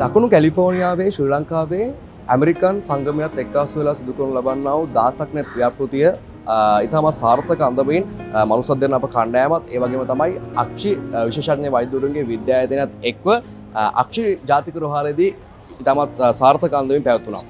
දකුණු කැලිෆෝනියාවේ ශ්‍රී ලංකාවේ ඇමරිකන් සංගමයත් එක්කාසු වෙලා සිදු කරනු ලබන්නා වූ දහසක් නැත් ක්‍රියාපෘතිය ඉතාමත් සාර්ථක අන්දමින් මනුස්සත් දෙන අප කණ්ඩායමත් ඒ වගේම තමයි අක්ෂි විශේෂඥ වෛද්‍යවරුන්ගේ විද්‍යායතනයත් එක්ව අක්ෂි ජාතික රෝහලේදී ඉතාමත් සාර්ථක අන්දමින් පැවැත්වුණා.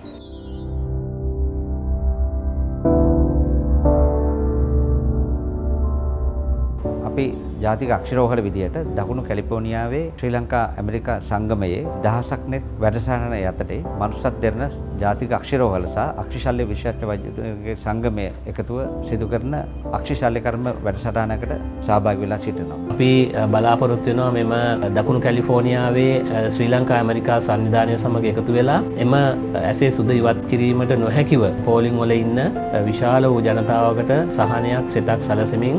ජාතික අක්ෂරෝහල විදියට දකුණු කැලිෆෝනියාවේ ශ්‍රී ලංකා ඇමරිකා සංගමයේ දහසක් නෙත් වැඩසටහන යටතේ මනුස්සත් දෙරණ ජාතික අක්ෂරෝහල සහ අක්ෂිශල්‍ය විශේෂඥ වෛද්‍යවරුන්ගේ සංගමය එකතුව සිදු කරන අක්ෂිශල්‍ය කර්ම වැඩසටහනකට සහභාගී වෙලා සිටිනවා. අපි බලාපොරොත්තු වෙනවා මෙම දකුණු කැලිෆෝනියාවේ ශ්‍රී ලංකා ඇමරිකා සංවිධානය සමග එකතු වෙලා එම ඇසේ සුද ඉවත් කිරීමට නොහැකිව පෝලිං වල ඉන්න විශාල වූ ජනතාවකට සහනයක් සෙතක් සැලසෙමින්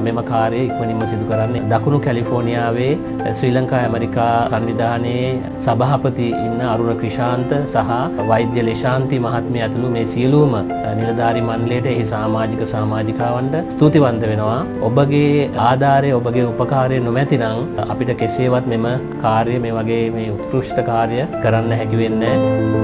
මෙම කාර්යය ඉක්මනින්ම සිදු කරන්නේ. දකුණු කැලිෆෝනියාවේ ශ්‍රී ලංකා ඇමරිකා සංවිධානයේ සභාපති ඉන්න අරුණ ක්‍රිෂාන්ත සහ වෛද්‍ය ලේෂාන්ති මහත්මිය ඇතුළු මේ සියලුම නිලධාරි මණ්ඩලයට එහි සමාජිකාවන්ට ස්තුතිවන්ත වෙනවා. ඔබගේ ආධාරය ඔබගේ උපකාරය නොමැතිනම් අපිට කෙසේවත් මෙම කාර්යය මේ වගේ මේ උත්කෘෂ්ඨ කාර්ය කරන්න හැකි වෙන්නේ නැහැ.